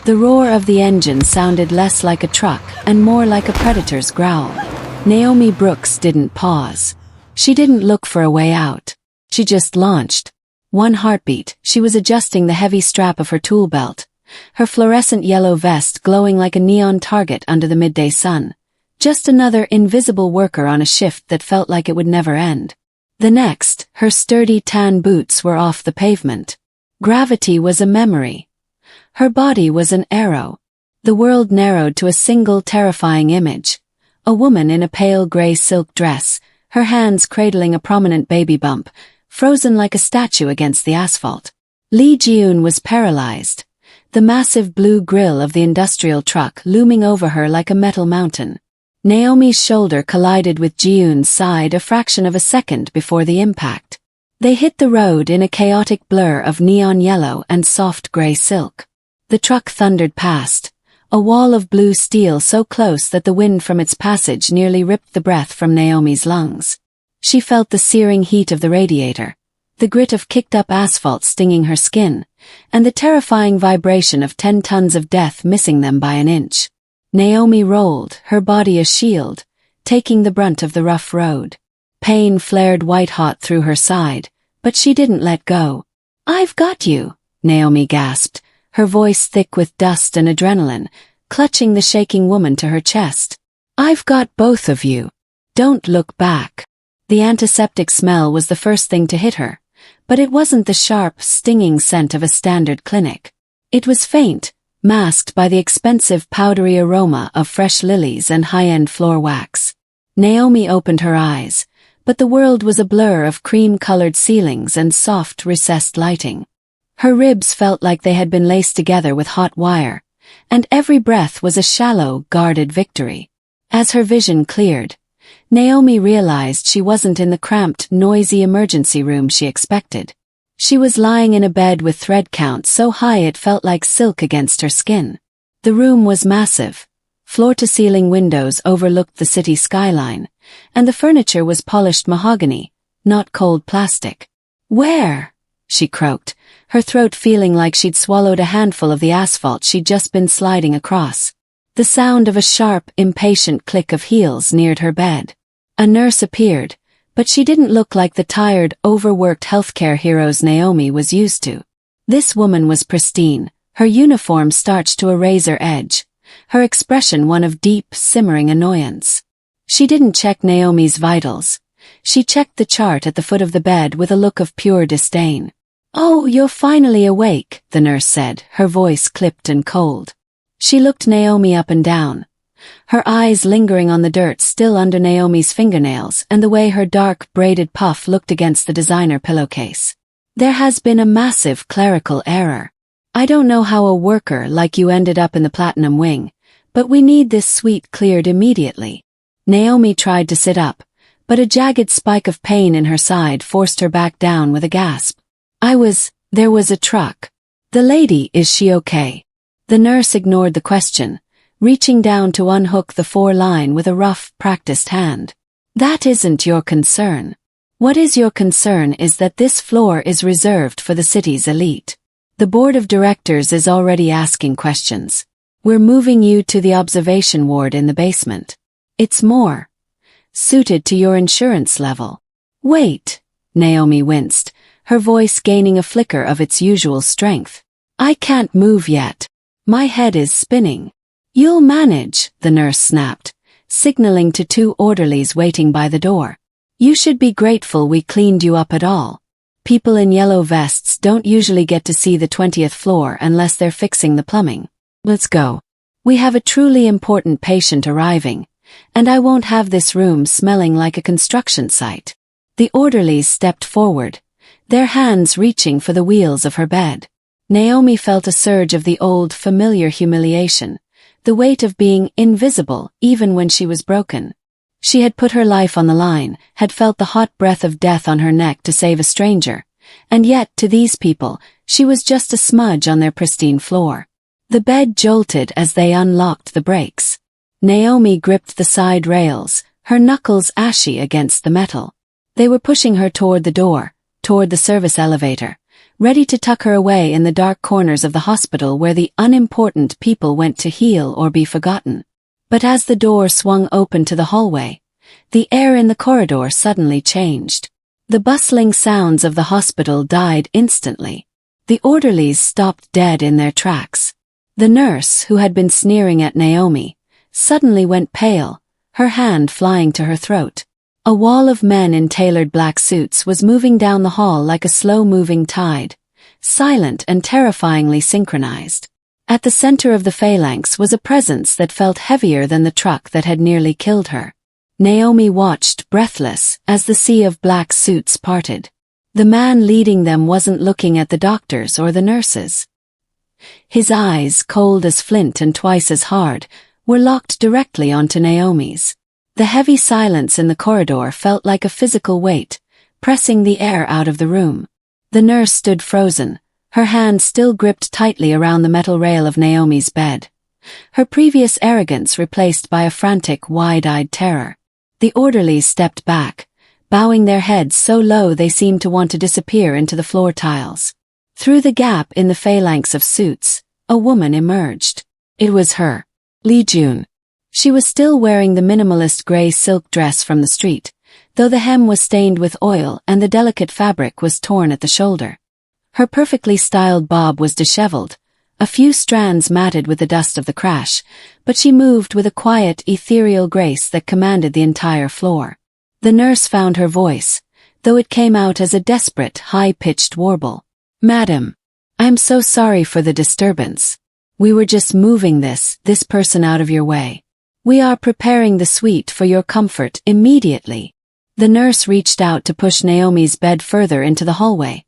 The roar of the engine sounded less like a truck and more like a predator's growl. Naomi Brooks didn't pause. She didn't look for a way out. She just launched. One heartbeat, she was adjusting the heavy strap of her tool belt, her fluorescent yellow vest glowing like a neon target under the midday sun. Just another invisible worker on a shift that felt like it would never end. The next, her sturdy tan boots were off the pavement. Gravity was a memory. Her body was an arrow. The world narrowed to a single terrifying image. A woman in a pale gray silk dress, her hands cradling a prominent baby bump, frozen like a statue against the asphalt. Lee Ji-eun was paralyzed, the massive blue grille of the industrial truck looming over her like a metal mountain. Naomi's shoulder collided with Ji-eun's side a fraction of a second before the impact. They hit the road in a chaotic blur of neon yellow and soft gray silk. The truck thundered past, a wall of blue steel so close that the wind from its passage nearly ripped the breath from Naomi's lungs. She felt the searing heat of the radiator, the grit of kicked-up asphalt stinging her skin, and the terrifying vibration of 10 tons of death missing them by an inch. Naomi rolled, her body a shield, taking the brunt of the rough road. Pain flared white-hot through her side, but she didn't let go. "I've got you," Naomi gasped, her voice thick with dust and adrenaline, clutching the shaking woman to her chest. "I've got both of you. Don't look back." The antiseptic smell was the first thing to hit her, but it wasn't the sharp, stinging scent of a standard clinic. It was faint, masked by the expensive powdery aroma of fresh lilies and high-end floor wax. Naomi opened her eyes, but the world was a blur of cream-colored ceilings and soft, recessed lighting. Her ribs felt like they had been laced together with hot wire, and every breath was a shallow, guarded victory. As her vision cleared, Naomi realized she wasn't in the cramped, noisy emergency room she expected. She was lying in a bed with thread count so high it felt like silk against her skin. The room was massive. Floor-to-ceiling windows overlooked the city skyline, and the furniture was polished mahogany, not cold plastic. "Where?" she croaked, her throat feeling like she'd swallowed a handful of the asphalt she'd just been sliding across. The sound of a sharp, impatient click of heels neared her bed. A nurse appeared, but she didn't look like the tired, overworked healthcare heroes Naomi was used to. This woman was pristine, her uniform starched to a razor edge, her expression one of deep, simmering annoyance. She didn't check Naomi's vitals. She checked the chart at the foot of the bed with a look of pure disdain. "Oh, you're finally awake," the nurse said, her voice clipped and cold. She looked Naomi up and down, her eyes lingering on the dirt still under Naomi's fingernails and the way her dark, braided puff looked against the designer pillowcase. "There has been a massive clerical error. I don't know how a worker like you ended up in the platinum wing, but we need this suite cleared immediately." Naomi tried to sit up, but a jagged spike of pain in her side forced her back down with a gasp. There was a truck. The lady, is she okay?" The nurse ignored the question, reaching down to unhook the 4-line with a rough, practiced hand. "That isn't your concern. What is your concern is that this floor is reserved for the city's elite. The board of directors is already asking questions. We're moving you to the observation ward in the basement. It's more suited to your insurance level." "Wait," Naomi winced, her voice gaining a flicker of its usual strength. "I can't move yet. My head is spinning." "You'll manage," the nurse snapped, signaling to 2 orderlies waiting by the door. "You should be grateful we cleaned you up at all. People in yellow vests don't usually get to see the 20th floor unless they're fixing the plumbing. Let's go. We have a truly important patient arriving, and I won't have this room smelling like a construction site." The orderlies stepped forward, their hands reaching for the wheels of her bed. Naomi felt a surge of the old, familiar humiliation, the weight of being invisible even when she was broken. She had put her life on the line, had felt the hot breath of death on her neck to save a stranger, and yet, to these people, she was just a smudge on their pristine floor. The bed jolted as they unlocked the brakes. Naomi gripped the side rails, her knuckles ashy against the metal. They were pushing her toward the door, toward the service elevator, ready to tuck her away in the dark corners of the hospital where the unimportant people went to heal or be forgotten. But as the door swung open to the hallway, the air in the corridor suddenly changed. The bustling sounds of the hospital died instantly. The orderlies stopped dead in their tracks. The nurse, who had been sneering at Naomi, suddenly went pale, her hand flying to her throat. A wall of men in tailored black suits was moving down the hall like a slow-moving tide, silent and terrifyingly synchronized. At the center of the phalanx was a presence that felt heavier than the truck that had nearly killed her. Naomi watched, breathless, as the sea of black suits parted. The man leading them wasn't looking at the doctors or the nurses. His eyes, cold as flint and twice as hard, were locked directly onto Naomi's. The heavy silence in the corridor felt like a physical weight, pressing the air out of the room. The nurse stood frozen, her hand still gripped tightly around the metal rail of Naomi's bed. Her previous arrogance replaced by a frantic, wide-eyed terror. The orderlies stepped back, bowing their heads so low they seemed to want to disappear into the floor tiles. Through the gap in the phalanx of suits, a woman emerged. It was her. Lee June. She was still wearing the minimalist gray silk dress from the street, though the hem was stained with oil and the delicate fabric was torn at the shoulder. Her perfectly styled bob was disheveled, a few strands matted with the dust of the crash, but she moved with a quiet, ethereal grace that commanded the entire floor. The nurse found her voice, though it came out as a desperate, high-pitched warble. "Madam, I'm so sorry for the disturbance. We were just moving this person out of your way. We are preparing the suite for your comfort immediately." The nurse reached out to push Naomi's bed further into the hallway,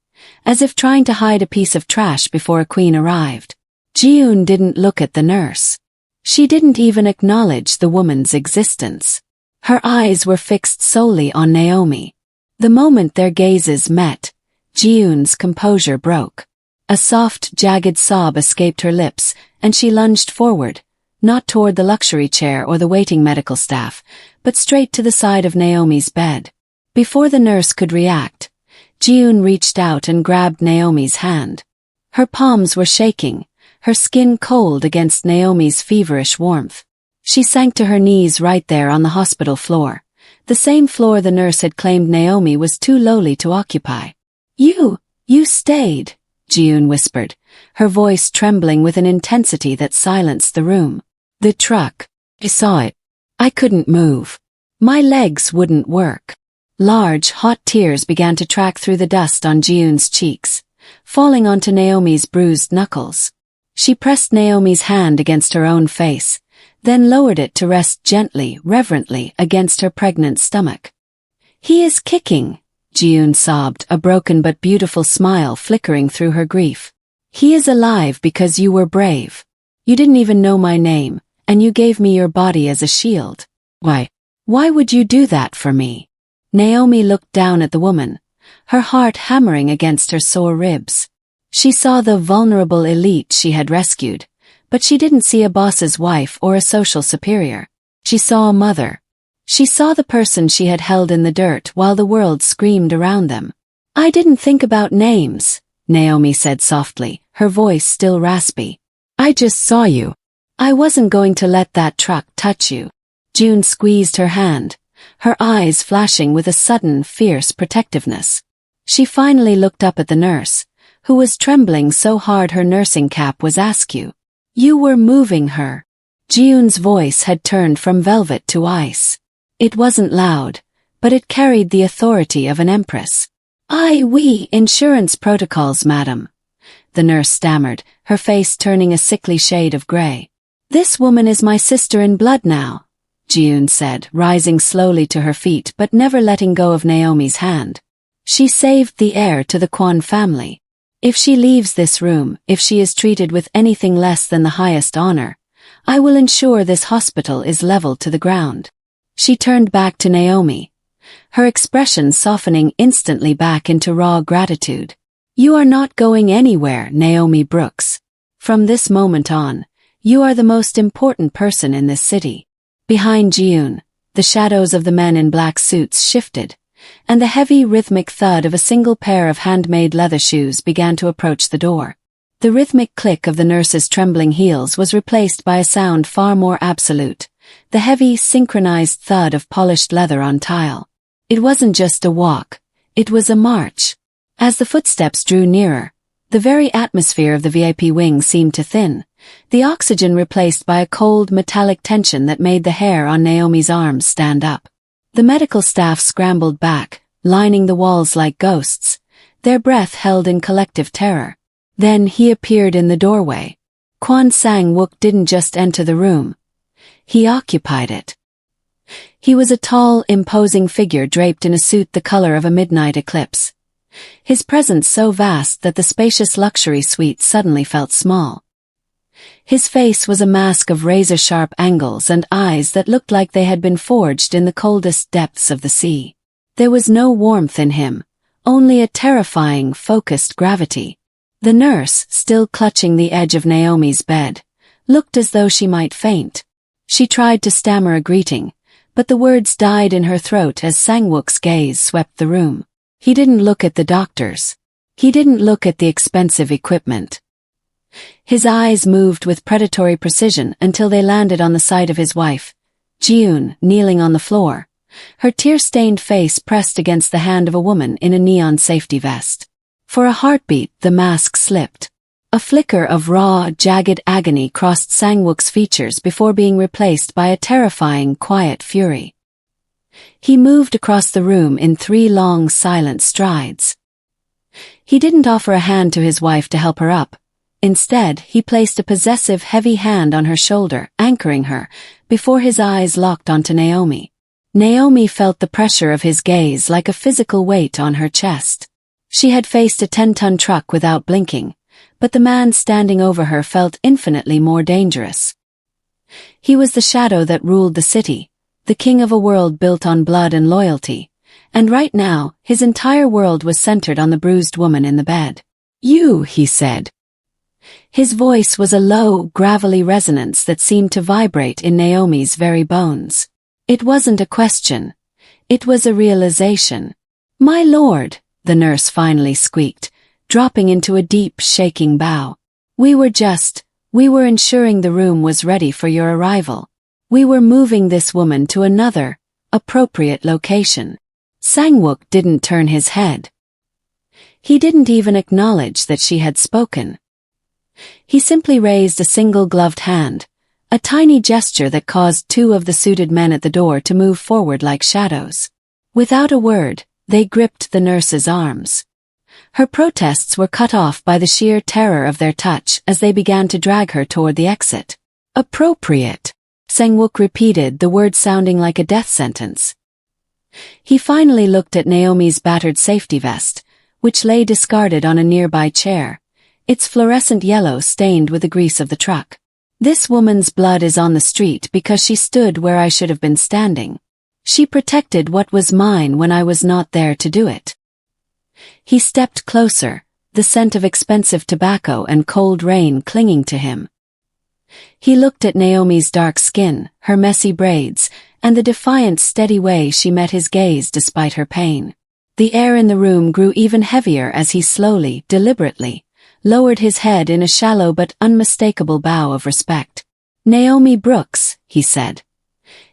as if trying to hide a piece of trash before a queen arrived. Ji-eun didn't look at the nurse. She didn't even acknowledge the woman's existence. Her eyes were fixed solely on Naomi. The moment their gazes met, Ji-eun's composure broke. A soft, jagged sob escaped her lips, and she lunged forward, not toward the luxury chair or the waiting medical staff, but straight to the side of Naomi's bed. Before the nurse could react, Ji-eun reached out and grabbed Naomi's hand. Her palms were shaking, her skin cold against Naomi's feverish warmth. She sank to her knees right there on the hospital floor, the same floor the nurse had claimed Naomi was too lowly to occupy. You stayed," Ji-eun whispered, her voice trembling with an intensity that silenced the room. "The truck. I saw it. I couldn't move. My legs wouldn't work." Large, hot tears began to track through the dust on Ji-eun's cheeks, falling onto Naomi's bruised knuckles. She pressed Naomi's hand against her own face, then lowered it to rest gently, reverently, against her pregnant stomach. "He is kicking," Ji-eun sobbed, a broken but beautiful smile flickering through her grief. "He is alive because you were brave. You didn't even know my name, and you gave me your body as a shield. Why would you do that for me?" Naomi looked down at the woman, her heart hammering against her sore ribs. She saw the vulnerable elite she had rescued, but she didn't see a boss's wife or a social superior. She saw a mother. She saw the person she had held in the dirt while the world screamed around them. "I didn't think about names," Naomi said softly, her voice still raspy. "I just saw you. I wasn't going to let that truck touch you." June squeezed her hand, her eyes flashing with a sudden, fierce protectiveness. She finally looked up at the nurse, who was trembling so hard her nursing cap was askew. "You were moving her." Ji-eun's voice had turned from velvet to ice. It wasn't loud, but it carried the authority of an empress. We insurance protocols, madam," the nurse stammered, her face turning a sickly shade of gray. "This woman is my sister in blood now," Ji-eun said, rising slowly to her feet but never letting go of Naomi's hand. "She saved the heir to the Kwon family. If she leaves this room, if she is treated with anything less than the highest honor, I will ensure this hospital is leveled to the ground." She turned back to Naomi, her expression softening instantly back into raw gratitude. "You are not going anywhere, Naomi Brooks. From this moment on, you are the most important person in this city." Behind Ji-eun, the shadows of the men in black suits shifted, and the heavy rhythmic thud of a single pair of handmade leather shoes began to approach the door. The rhythmic click of the nurse's trembling heels was replaced by a sound far more absolute, the heavy, synchronized thud of polished leather on tile. It wasn't just a walk, it was a march. As the footsteps drew nearer, the very atmosphere of the VIP wing seemed to thin, the oxygen replaced by a cold, metallic tension that made the hair on Naomi's arms stand up. The medical staff scrambled back, lining the walls like ghosts, their breath held in collective terror. Then he appeared in the doorway. Kwon Sang-wook didn't just enter the room. He occupied it. He was a tall, imposing figure draped in a suit the color of a midnight eclipse. His presence so vast that the spacious luxury suite suddenly felt small. His face was a mask of razor-sharp angles and eyes that looked like they had been forged in the coldest depths of the sea. There was no warmth in him, only a terrifying, focused gravity. The nurse, still clutching the edge of Naomi's bed, looked as though she might faint. She tried to stammer a greeting, but the words died in her throat as Sang-wook's gaze swept the room. He didn't look at the doctors. He didn't look at the expensive equipment. His eyes moved with predatory precision until they landed on the side of his wife, Ji-eun, kneeling on the floor, her tear-stained face pressed against the hand of a woman in a neon safety vest. For a heartbeat, the mask slipped. A flicker of raw, jagged agony crossed Sang-wook's features before being replaced by a terrifying, quiet fury. He moved across the room in 3 long, silent strides. He didn't offer a hand to his wife to help her up. Instead, he placed a possessive, heavy hand on her shoulder, anchoring her, before his eyes locked onto Naomi. Naomi felt the pressure of his gaze like a physical weight on her chest. She had faced a 10-ton truck without blinking, but the man standing over her felt infinitely more dangerous. He was the shadow that ruled the city, the king of a world built on blood and loyalty, and right now, his entire world was centered on the bruised woman in the bed. "You," he said. His voice was a low, gravelly resonance that seemed to vibrate in Naomi's very bones. It wasn't a question. It was a realization. "My lord," the nurse finally squeaked, dropping into a deep, shaking bow. We were ensuring the room was ready for your arrival. We were moving this woman to another, appropriate location." Sang-wook didn't turn his head. He didn't even acknowledge that she had spoken. He simply raised a single gloved hand, a tiny gesture that caused 2 of the suited men at the door to move forward like shadows. Without a word, they gripped the nurse's arms. Her protests were cut off by the sheer terror of their touch as they began to drag her toward the exit. "Appropriate," Sang-wook repeated, the word sounding like a death sentence. He finally looked at Naomi's battered safety vest, which lay discarded on a nearby chair, its fluorescent yellow stained with the grease of the truck. "This woman's blood is on the street because she stood where I should have been standing. She protected what was mine when I was not there to do it." He stepped closer, the scent of expensive tobacco and cold rain clinging to him. He looked at Naomi's dark skin, her messy braids, and the defiant, steady way she met his gaze despite her pain. The air in the room grew even heavier as he slowly, deliberately, lowered his head in a shallow but unmistakable bow of respect. "Naomi Brooks," he said,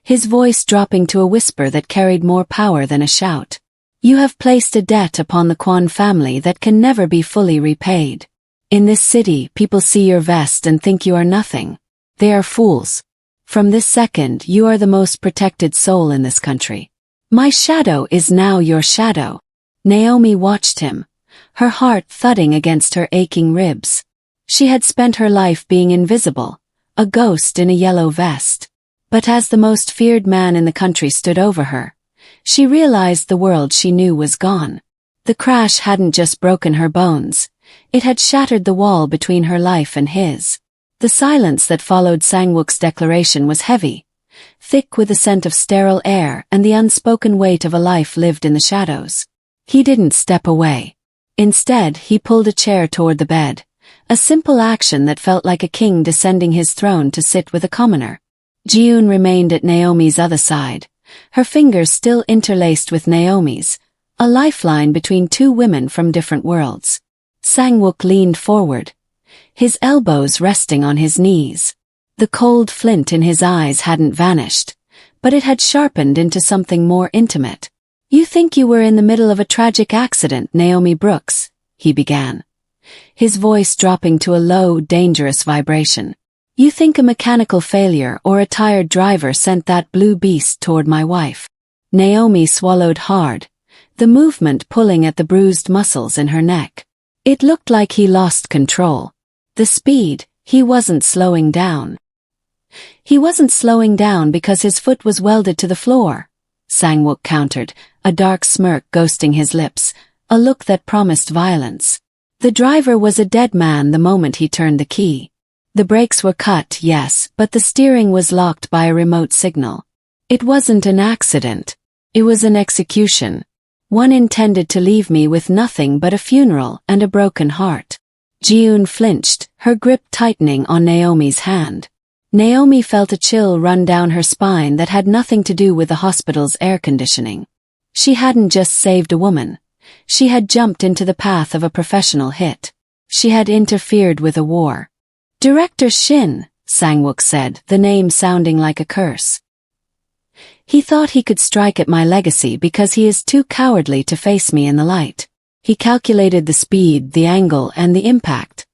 his voice dropping to a whisper that carried more power than a shout. "You have placed a debt upon the Kwon family that can never be fully repaid. In this city, people see your vest and think you are nothing. They are fools. From this second, you are the most protected soul in this country. My shadow is now your shadow." Naomi watched him, her heart thudding against her aching ribs. She had spent her life being invisible, a ghost in a yellow vest. But as the most feared man in the country stood over her, she realized the world she knew was gone. The crash hadn't just broken her bones, it had shattered the wall between her life and his. The silence that followed Sang-wook's declaration was heavy, thick with the scent of sterile air and the unspoken weight of a life lived in the shadows. He didn't step away. Instead, he pulled a chair toward the bed, a simple action that felt like a king descending his throne to sit with a commoner. Ji-eun remained at Naomi's other side, her fingers still interlaced with Naomi's, a lifeline between two women from different worlds. Sang-wook leaned forward, his elbows resting on his knees. The cold flint in his eyes hadn't vanished, but it had sharpened into something more intimate. "You think you were in the middle of a tragic accident, Naomi Brooks," he began, his voice dropping to a low, dangerous vibration. "You think a mechanical failure or a tired driver sent that blue beast toward my wife." Naomi swallowed hard, the movement pulling at the bruised muscles in her neck. It looked like he lost control. The speed, he wasn't slowing down. He wasn't slowing down because his foot was welded to the floor, Sang-wook countered, a dark smirk ghosting his lips, a look that promised violence. The driver was a dead man the moment he turned the key. The brakes were cut, yes, but the steering was locked by a remote signal. It wasn't an accident. It was an execution. One intended to leave me with nothing but a funeral and a broken heart. Ji-eun flinched, her grip tightening on Naomi's hand. Naomi felt a chill run down her spine that had nothing to do with the hospital's air conditioning. She hadn't just saved a woman. She had jumped into the path of a professional hit. She had interfered with a war. "Director Shin," Sang-wook said, the name sounding like a curse. "He thought he could strike at my legacy because he is too cowardly to face me in the light. He calculated the speed, the angle, and the impact.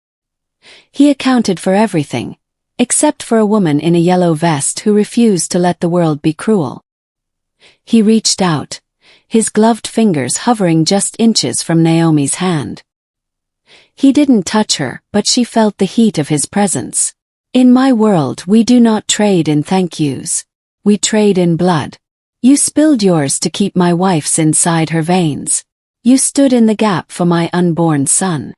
He accounted for everything, except for a woman in a yellow vest who refused to let the world be cruel." He reached out, his gloved fingers hovering just inches from Naomi's hand. He didn't touch her, but she felt the heat of his presence. "In my world we do not trade in thank yous. We trade in blood. You spilled yours to keep my wife's inside her veins. You stood in the gap for my unborn son."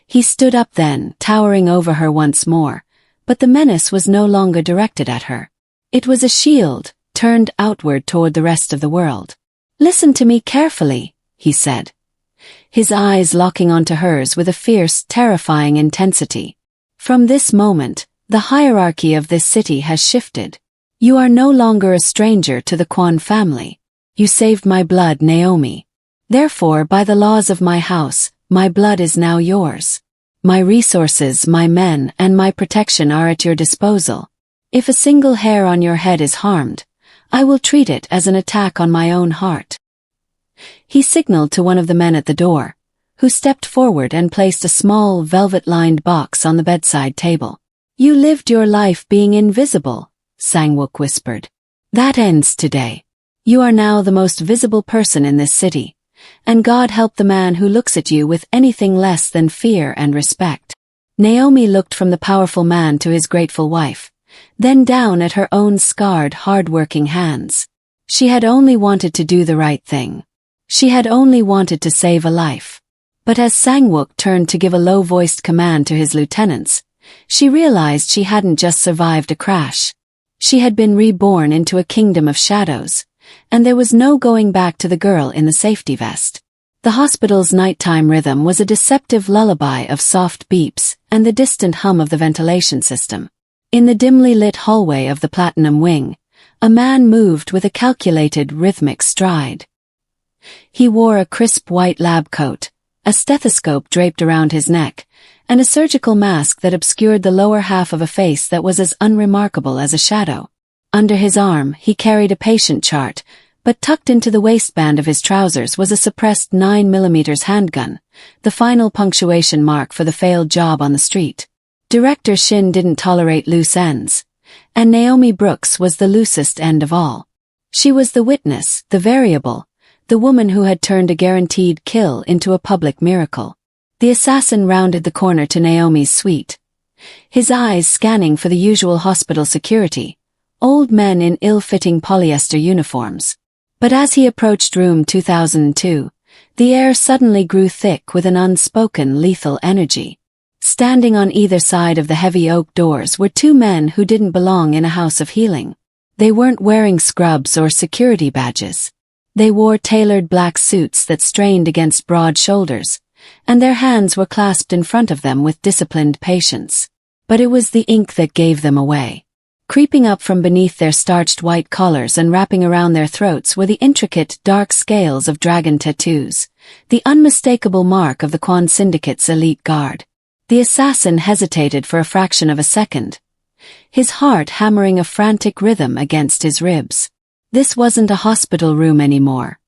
He stood up then, towering over her once more, but the menace was no longer directed at her. It was a shield, turned outward toward the rest of the world. "Listen to me carefully," he said, his eyes locking onto hers with a fierce, terrifying intensity. "From this moment, the hierarchy of this city has shifted. You are no longer a stranger to the Kwon family. You saved my blood, Naomi. Therefore, by the laws of my house, my blood is now yours. My resources, my men, and my protection are at your disposal. If a single hair on your head is harmed, I will treat it as an attack on my own heart." He signaled to one of the men at the door, who stepped forward and placed a small, velvet-lined box on the bedside table. "You lived your life being invisible," Sang-wook whispered. "That ends today. You are now the most visible person in this city, and God help the man who looks at you with anything less than fear and respect." Naomi looked from the powerful man to his grateful wife, then down at her own scarred, hard-working hands. She had only wanted to do the right thing. She had only wanted to save a life. But as Sang-wook turned to give a low-voiced command to his lieutenants, she realized she hadn't just survived a crash. She had been reborn into a kingdom of shadows, and there was no going back to the girl in the safety vest. The hospital's nighttime rhythm was a deceptive lullaby of soft beeps and the distant hum of the ventilation system. In the dimly lit hallway of the Platinum Wing, a man moved with a calculated, rhythmic stride. He wore a crisp white lab coat, a stethoscope draped around his neck, and a surgical mask that obscured the lower half of a face that was as unremarkable as a shadow. Under his arm, he carried a patient chart, but tucked into the waistband of his trousers was a suppressed 9mm handgun, the final punctuation mark for the failed job on the street. Director Shin didn't tolerate loose ends, and Naomi Brooks was the loosest end of all. She was the witness, the variable, the woman who had turned a guaranteed kill into a public miracle. The assassin rounded the corner to Naomi's suite, his eyes scanning for the usual hospital security, old men in ill-fitting polyester uniforms. But as he approached room 2002, the air suddenly grew thick with an unspoken lethal energy. Standing on either side of the heavy oak doors were two men who didn't belong in a house of healing. They weren't wearing scrubs or security badges. They wore tailored black suits that strained against broad shoulders, and their hands were clasped in front of them with disciplined patience. But it was the ink that gave them away. Creeping up from beneath their starched white collars and wrapping around their throats were the intricate, dark scales of dragon tattoos, the unmistakable mark of the Quan Syndicate's elite guard. The assassin hesitated for a fraction of a second, his heart hammering a frantic rhythm against his ribs. This wasn't a hospital room anymore.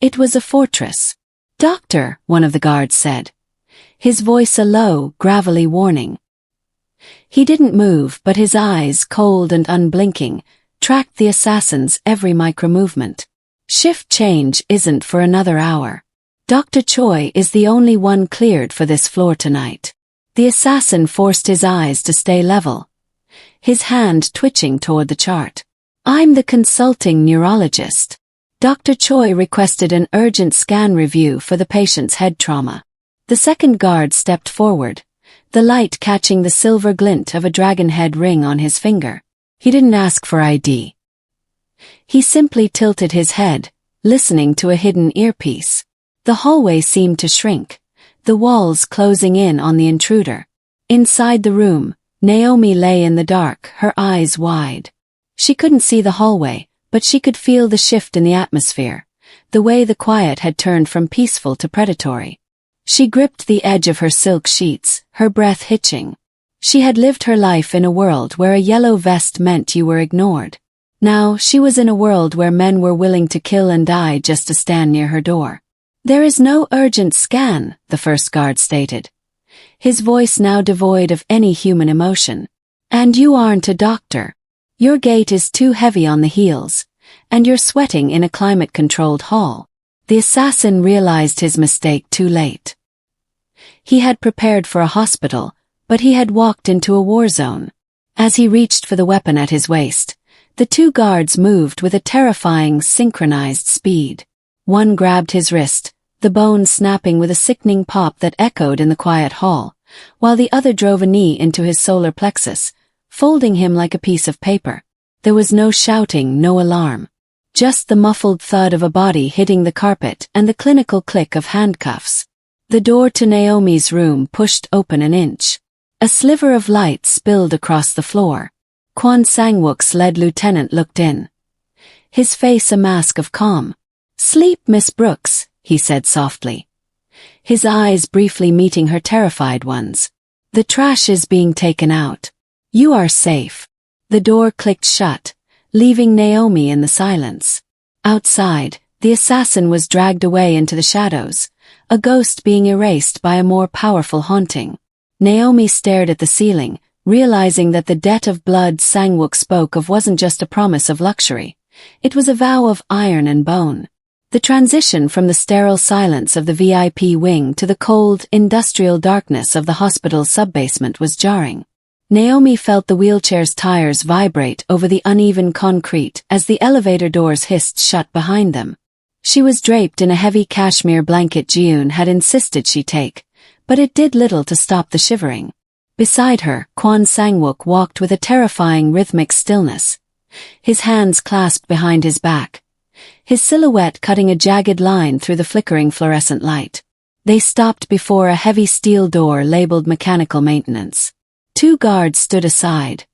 It was a fortress. "Doctor," one of the guards said, his voice a low, gravelly warning. He didn't move, but his eyes, cold and unblinking, tracked the assassin's every micro-movement. "Shift change isn't for another hour. Dr. Choi is the only one cleared for this floor tonight." The assassin forced his eyes to stay level, his hand twitching toward the chart. "I'm the consulting neurologist. Dr. Choi requested an urgent scan review for the patient's head trauma." The second guard stepped forward, the light catching the silver glint of a dragon head ring on his finger. He didn't ask for ID. He simply tilted his head, listening to a hidden earpiece. The hallway seemed to shrink, the walls closing in on the intruder. Inside the room, Naomi lay in the dark, her eyes wide. She couldn't see the hallway, but she could feel the shift in the atmosphere, the way the quiet had turned from peaceful to predatory. She gripped the edge of her silk sheets, her breath hitching. She had lived her life in a world where a yellow vest meant you were ignored. Now she was in a world where men were willing to kill and die just to stand near her door. "There is no urgent scan," the first guard stated, his voice now devoid of any human emotion. "And you aren't a doctor. Your gait is too heavy on the heels, and you're sweating in a climate-controlled hall." The assassin realized his mistake too late. He had prepared for a hospital, but he had walked into a war zone. As he reached for the weapon at his waist, the two guards moved with a terrifying, synchronized speed. One grabbed his wrist, the bone snapping with a sickening pop that echoed in the quiet hall, while the other drove a knee into his solar plexus, folding him like a piece of paper. There was no shouting, no alarm. Just the muffled thud of a body hitting the carpet and the clinical click of handcuffs. The door to Naomi's room pushed open an inch. A sliver of light spilled across the floor. Kwon Sang-wook's lead lieutenant looked in, his face a mask of calm. "Sleep, Miss Brooks," he said softly, his eyes briefly meeting her terrified ones. "The trash is being taken out. You are safe." The door clicked shut, leaving Naomi in the silence. Outside, the assassin was dragged away into the shadows, a ghost being erased by a more powerful haunting. Naomi stared at the ceiling, realizing that the debt of blood Sang-wook spoke of wasn't just a promise of luxury. It was a vow of iron and bone. The transition from the sterile silence of the VIP wing to the cold, industrial darkness of the hospital's subbasement was jarring. Naomi felt the wheelchair's tires vibrate over the uneven concrete as the elevator doors hissed shut behind them. She was draped in a heavy cashmere blanket Ji-eun had insisted she take, but it did little to stop the shivering. Beside her, Kwon Sang-wook walked with a terrifying rhythmic stillness, his hands clasped behind his back, his silhouette cutting a jagged line through the flickering fluorescent light. They stopped before a heavy steel door labeled mechanical maintenance. Two guards stood aside,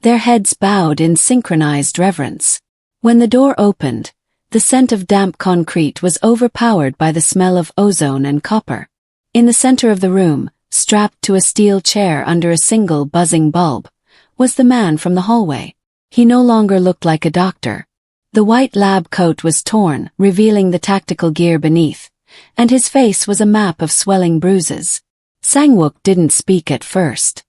their heads bowed in synchronized reverence. When the door opened, the scent of damp concrete was overpowered by the smell of ozone and copper. In the center of the room, strapped to a steel chair under a single buzzing bulb, was the man from the hallway. He no longer looked like a doctor. The white lab coat was torn, revealing the tactical gear beneath, and his face was a map of swelling bruises. Sang-wook didn't speak at first.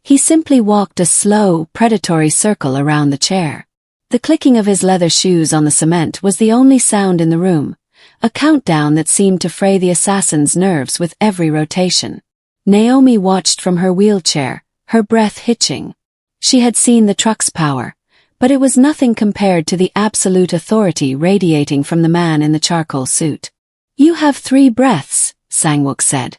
He simply walked a slow, predatory circle around the chair. The clicking of his leather shoes on the cement was the only sound in the room, a countdown that seemed to fray the assassin's nerves with every rotation. Naomi watched from her wheelchair, her breath hitching. She had seen the truck's power, but it was nothing compared to the absolute authority radiating from the man in the charcoal suit. "You have 3 breaths," Sang-wook said,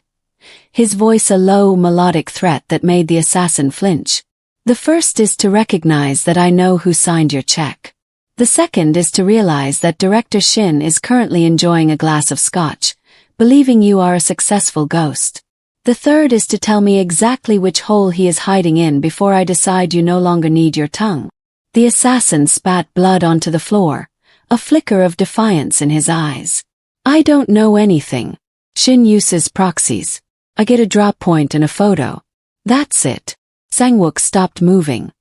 his voice a low, melodic threat that made the assassin flinch. "The first is to recognize that I know who signed your check. The second is to realize that Director Shin is currently enjoying a glass of scotch, believing you are a successful ghost. The third is to tell me exactly which hole he is hiding in before I decide you no longer need your tongue. The assassin spat blood onto the floor, a flicker of defiance in his eyes. I don't know anything. Shin uses proxies. I get a drop point and a photo. That's it. Sang-wook stopped moving.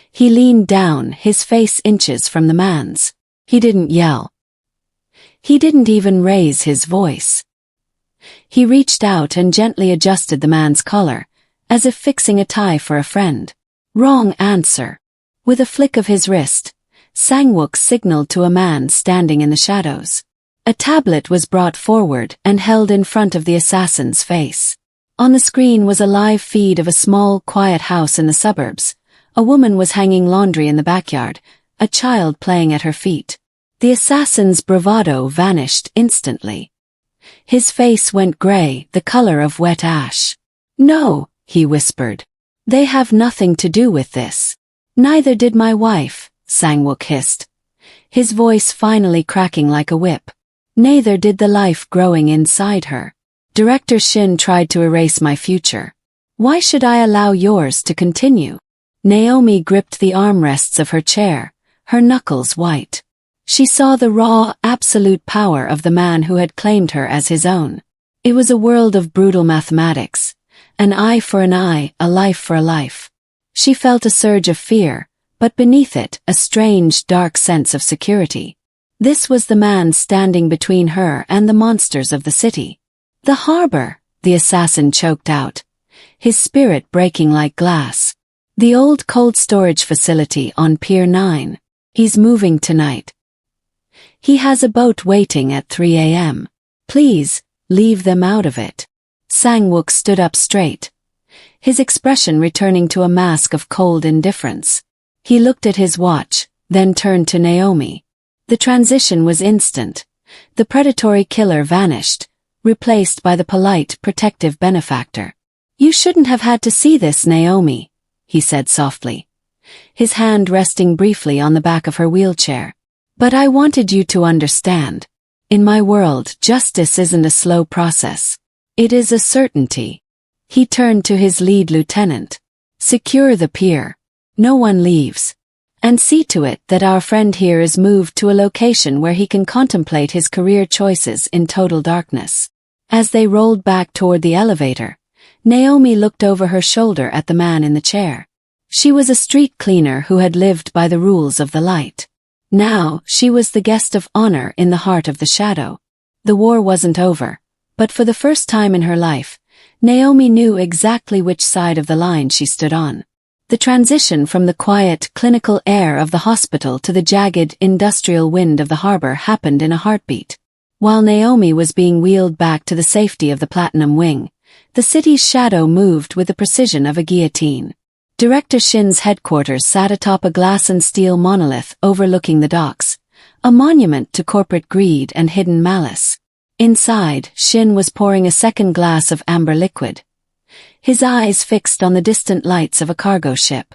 He leaned down, his face inches from the man's. He didn't yell. He didn't even raise his voice. He reached out and gently adjusted the man's collar, as if fixing a tie for a friend. Wrong answer. With a flick of his wrist, Sang-wook signaled to a man standing in the shadows. A tablet was brought forward and held in front of the assassin's face. On the screen was a live feed of a small, quiet house in the suburbs. A woman was hanging laundry in the backyard, a child playing at her feet. The assassin's bravado vanished instantly. His face went gray, the color of wet ash. No, he whispered. They have nothing to do with this. Neither did my wife, Sang-wook hissed, his voice finally cracking like a whip. Neither did the life growing inside her. Director Shin tried to erase my future. Why should I allow yours to continue? Naomi gripped the armrests of her chair, her knuckles white. She saw the raw, absolute power of the man who had claimed her as his own. It was a world of brutal mathematics. An eye for an eye, a life for a life. She felt a surge of fear, but beneath it, a strange, dark sense of security. This was the man standing between her and the monsters of the city. The harbor, the assassin choked out, his spirit breaking like glass. The old cold storage facility on Pier 9. He's moving tonight. He has a boat waiting at 3 a.m. Please, leave them out of it. Sang-wook stood up straight, his expression returning to a mask of cold indifference. He looked at his watch, then turned to Naomi. The transition was instant. The predatory killer vanished, replaced by the polite, protective benefactor. You shouldn't have had to see this, Naomi, he said softly, his hand resting briefly on the back of her wheelchair. But I wanted you to understand. In my world, justice isn't a slow process. It is a certainty. He turned to his lead lieutenant. Secure the pier. No one leaves. And see to it that our friend here is moved to a location where he can contemplate his career choices in total darkness. As they rolled back toward the elevator, Naomi looked over her shoulder at the man in the chair. She was a street cleaner who had lived by the rules of the light. Now, she was the guest of honor in the heart of the shadow. The war wasn't over, but for the first time in her life, Naomi knew exactly which side of the line she stood on. The transition from the quiet, clinical air of the hospital to the jagged, industrial wind of the harbor happened in a heartbeat. While Naomi was being wheeled back to the safety of the Platinum Wing, the city's shadow moved with the precision of a guillotine. Director Shin's headquarters sat atop a glass and steel monolith overlooking the docks, a monument to corporate greed and hidden malice. Inside, Shin was pouring a second glass of amber liquid, his eyes fixed on the distant lights of a cargo ship.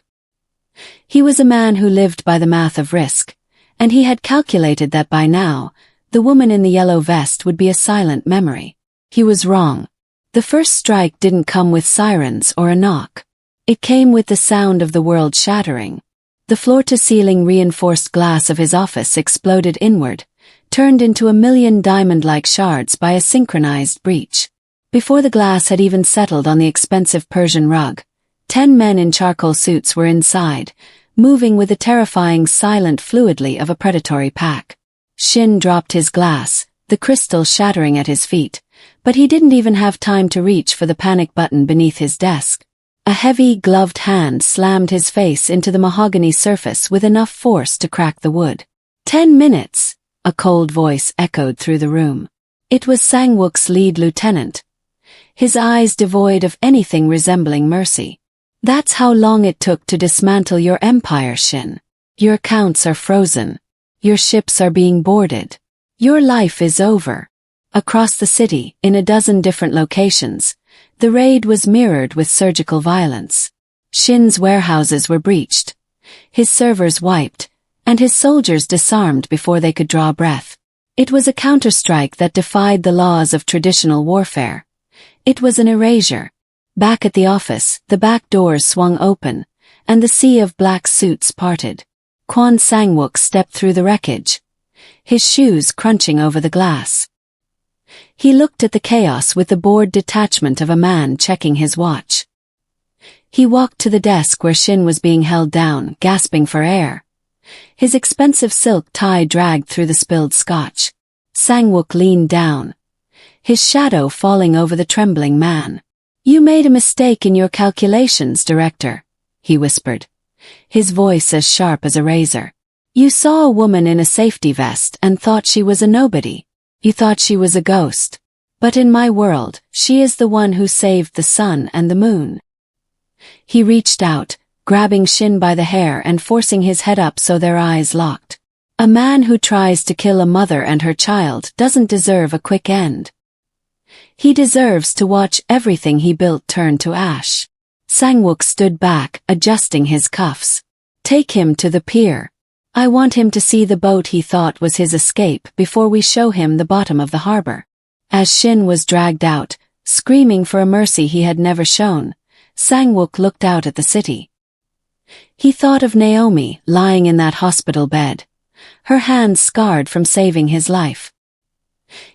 He was a man who lived by the math of risk, and he had calculated that by now, the woman in the yellow vest would be a silent memory. He was wrong. The first strike didn't come with sirens or a knock. It came with the sound of the world shattering. The floor-to-ceiling reinforced glass of his office exploded inward, turned into a million diamond-like shards by a synchronized breach. Before the glass had even settled on the expensive Persian rug, 10 men in charcoal suits were inside, moving with the terrifying silent fluidity of a predatory pack. Shin dropped his glass, the crystal shattering at his feet, but he didn't even have time to reach for the panic button beneath his desk. A heavy, gloved hand slammed his face into the mahogany surface with enough force to crack the wood. 10 minutes, a cold voice echoed through the room. It was Sang-wook's lead lieutenant, his eyes devoid of anything resembling mercy. That's how long it took to dismantle your empire, Shin. Your accounts are frozen. Your ships are being boarded. Your life is over. Across the city, in a dozen different locations, the raid was mirrored with surgical violence. Shin's warehouses were breached, his servers wiped, and his soldiers disarmed before they could draw breath. It was a counterstrike that defied the laws of traditional warfare. It was an erasure. Back at the office, the back doors swung open, and the sea of black suits parted. Kwon Sang-wook stepped through the wreckage, his shoes crunching over the glass. He looked at the chaos with the bored detachment of a man checking his watch. He walked to the desk where Shin was being held down, gasping for air. His expensive silk tie dragged through the spilled scotch. Sang-wook leaned down, his shadow falling over the trembling man. "You made a mistake in your calculations, Director," he whispered, his voice as sharp as a razor. "You saw a woman in a safety vest and thought she was a nobody. You thought she was a ghost. But in my world, she is the one who saved the sun and the moon." He reached out, grabbing Shin by the hair and forcing his head up so their eyes locked. "A man who tries to kill a mother and her child doesn't deserve a quick end. He deserves to watch everything he built turn to ash." Sang-wook stood back, adjusting his cuffs. "Take him to the pier. I want him to see the boat he thought was his escape before we show him the bottom of the harbor." As Shin was dragged out, screaming for a mercy he had never shown, Sang-wook looked out at the city. He thought of Naomi lying in that hospital bed, her hands scarred from saving his life.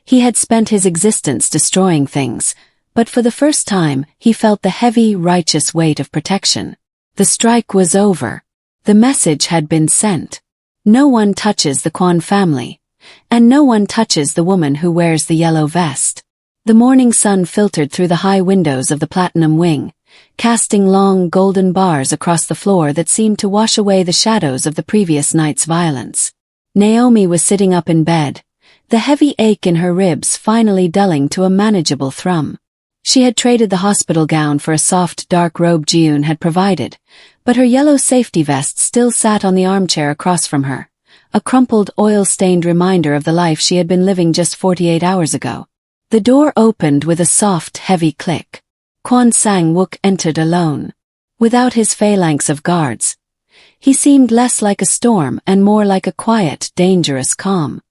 He had spent his existence destroying things, but for the first time he felt the heavy, righteous weight of protection. The strike was over. The message had been sent. No one touches the Kwon family, and no one touches the woman who wears the yellow vest. The morning sun filtered through the high windows of the platinum wing, casting long golden bars across the floor that seemed to wash away the shadows of the previous night's violence. Naomi was sitting up in bed, the heavy ache in her ribs finally dulling to a manageable thrum. She had traded the hospital gown for a soft dark robe Ji-yoon had provided, but her yellow safety vest still sat on the armchair across from her, a crumpled oil-stained reminder of the life she had been living just 48 hours ago. The door opened with a soft, heavy click. Kwon Sang-wook entered alone. Without his phalanx of guards, he seemed less like a storm and more like a quiet, dangerous calm.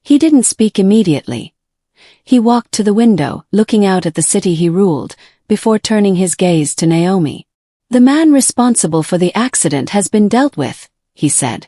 He didn't speak immediately. He walked to the window, looking out at the city he ruled, before turning his gaze to Naomi. "The man responsible for the accident has been dealt with," he said,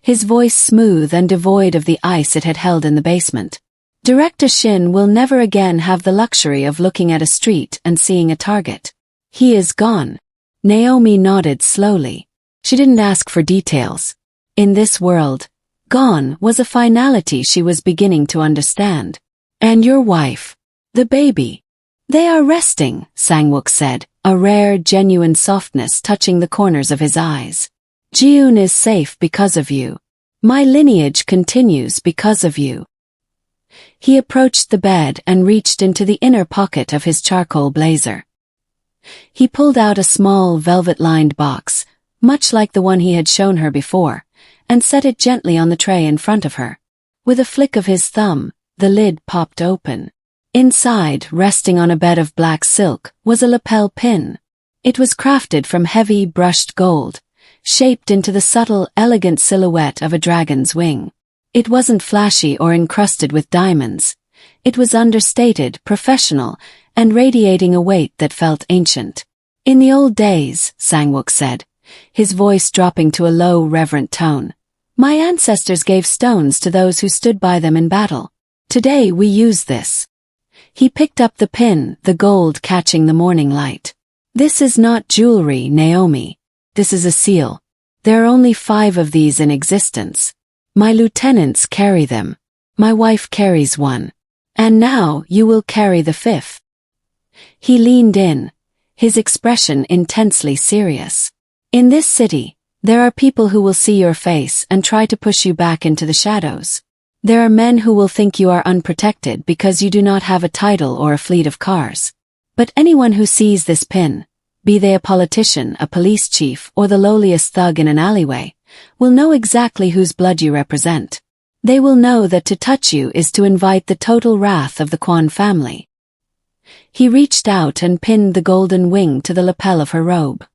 his voice smooth and devoid of the ice it had held in the basement. "Director Shin will never again have the luxury of looking at a street and seeing a target. He is gone." Naomi nodded slowly. She didn't ask for details. In this world, gone was a finality she was beginning to understand. "And your wife? The baby?" "They are resting," Sang-wook said, a rare, genuine softness touching the corners of his eyes. "Ji-yoon is safe because of you. My lineage continues because of you." He approached the bed and reached into the inner pocket of his charcoal blazer. He pulled out a small velvet-lined box, much like the one he had shown her before, and set it gently on the tray in front of her. With a flick of his thumb, the lid popped open. Inside, resting on a bed of black silk, was a lapel pin. It was crafted from heavy, brushed gold, shaped into the subtle, elegant silhouette of a dragon's wing. It wasn't flashy or encrusted with diamonds. It was understated, professional, and radiating a weight that felt ancient. "In the old days," Sang-wook said, his voice dropping to a low, reverent tone, "my ancestors gave stones to those who stood by them in battle. Today we use this." He picked up the pin, the gold catching the morning light. "This is not jewelry, Naomi. This is a seal. There are only 5 of these in existence. My lieutenants carry them. My wife carries one. And now you will carry the 5th. He leaned in, his expression intensely serious. "In this city, there are people who will see your face and try to push you back into the shadows. There are men who will think you are unprotected because you do not have a title or a fleet of cars. But anyone who sees this pin, be they a politician, a police chief, or the lowliest thug in an alleyway, will know exactly whose blood you represent. They will know that to touch you is to invite the total wrath of the Kwon family." He reached out and pinned the golden wing to the lapel of her robe.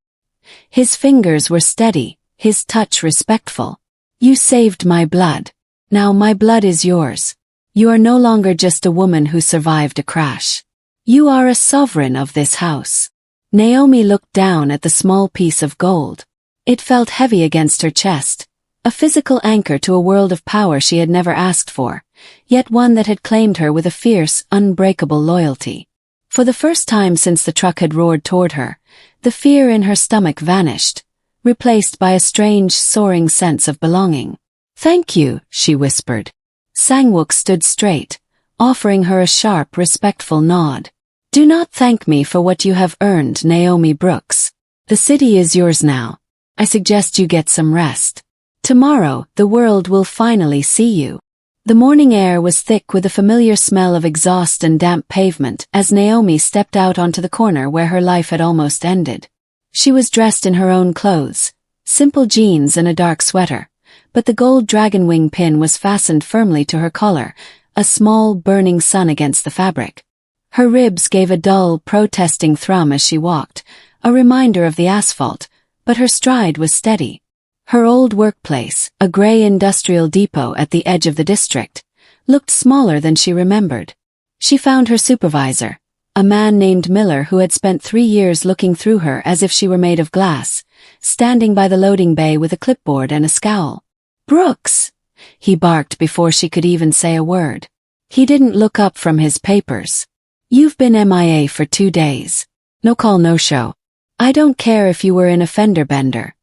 His fingers were steady, his touch respectful. "You saved my blood. Now my blood is yours. You are no longer just a woman who survived a crash. You are a sovereign of this house. Naomi looked down at the small piece of gold. It felt heavy against her chest, a physical anchor to a world of power she had never asked for, yet one that had claimed her with a fierce, unbreakable loyalty. For the first time since the truck had roared toward her, the fear in her stomach vanished, replaced by a strange, soaring sense of belonging. "Thank you," she whispered. Sangwook stood straight, offering her a sharp, respectful nod. "Do not thank me for what you have earned, Naomi Brooks. The city is yours now. I suggest you get some rest. Tomorrow, the world will finally see you." The morning air was thick with a familiar smell of exhaust and damp pavement as Naomi stepped out onto the corner where her life had almost ended. She was dressed in her own clothes, simple jeans and a dark sweater, but the gold dragon wing pin was fastened firmly to her collar, a small, burning sun against the fabric. Her ribs gave a dull, protesting thrum as she walked, a reminder of the asphalt, but her stride was steady. Her old workplace, a gray industrial depot at the edge of the district, looked smaller than she remembered. She found her supervisor, a man named Miller who had spent 3 years looking through her as if she were made of glass, standing by the loading bay with a clipboard and a scowl. "Brooks!" he barked before she could even say a word. He didn't look up from his papers. "You've been MIA for 2 days. No call, no show. I don't care if you were in a fender bender.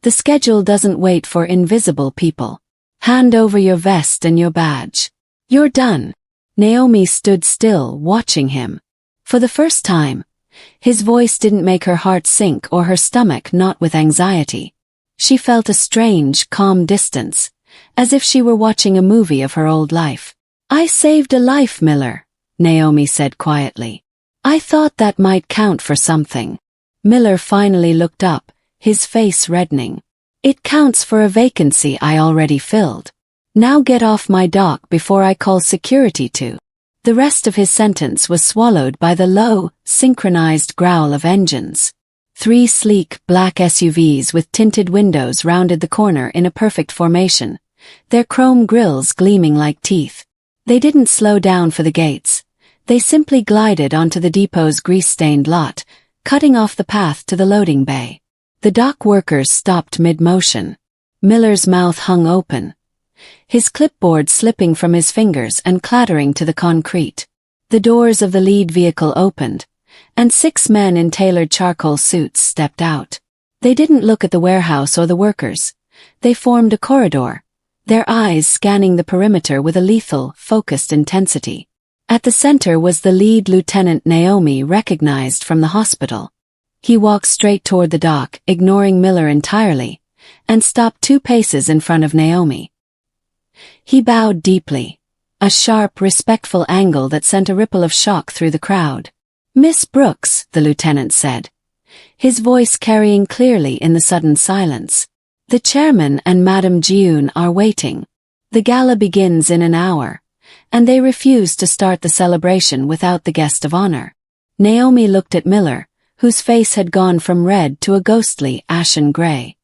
The schedule doesn't wait for invisible people. Hand over your vest and your badge. You're done." Naomi stood still, watching him. For the first time, his voice didn't make her heart sink or her stomach knot with anxiety. She felt a strange, calm distance, as if she were watching a movie of her old life. "I saved a life, Miller," Naomi said quietly. "I thought that might count for something." Miller finally looked up, his face reddening. "It counts for a vacancy I already filled. Now get off my dock before I call security to." The rest of his sentence was swallowed by the low, synchronized growl of engines. 3 sleek, black SUVs with tinted windows rounded the corner in a perfect formation, their chrome grills gleaming like teeth. They didn't slow down for the gates. They simply glided onto the depot's grease-stained lot, cutting off the path to the loading bay. The dock workers stopped mid-motion. Miller's mouth hung open, his clipboard slipping from his fingers and clattering to the concrete. The doors of the lead vehicle opened, and 6 men in tailored charcoal suits stepped out. They didn't look at the warehouse or the workers. They formed a corridor, their eyes scanning the perimeter with a lethal, focused intensity. At the center was the lead lieutenant Naomi recognized from the hospital. He walked straight toward the dock, ignoring Miller entirely, and stopped 2 paces in front of Naomi. He bowed deeply, a sharp, respectful angle that sent a ripple of shock through the crowd. "Miss Brooks," the lieutenant said, his voice carrying clearly in the sudden silence. "The chairman and Madame Jiun are waiting. The gala begins in an hour, and they refuse to start the celebration without the guest of honor." Naomi looked at Miller, whose face had gone from red to a ghostly, ashen gray.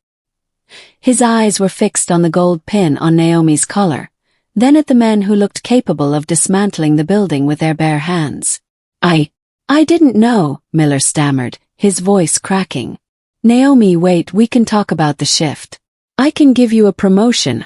His eyes were fixed on the gold pin on Naomi's collar, then at the men who looked capable of dismantling the building with their bare hands. I didn't know," Miller stammered, his voice cracking. "Naomi, wait, we can talk about the shift. I can give you a promotion,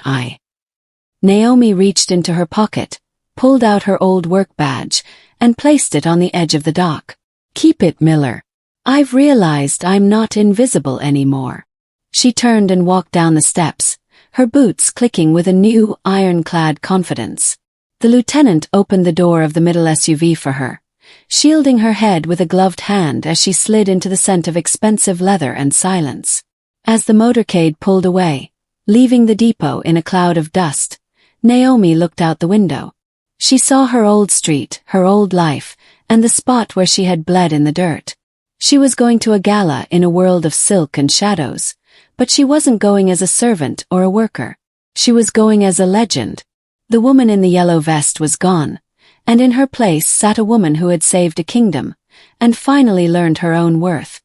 Naomi reached into her pocket, pulled out her old work badge, and placed it on the edge of the dock. "Keep it, Miller. I've realized I'm not invisible anymore." She turned and walked down the steps, her boots clicking with a new, ironclad confidence. The lieutenant opened the door of the middle SUV for her, shielding her head with a gloved hand as she slid into the scent of expensive leather and silence. As the motorcade pulled away, leaving the depot in a cloud of dust, Naomi looked out the window. She saw her old street, her old life, and the spot where she had bled in the dirt. She was going to a gala in a world of silk and shadows, but she wasn't going as a servant or a worker. She was going as a legend. The woman in the yellow vest was gone, and in her place sat a woman who had saved a kingdom, and finally learned her own worth.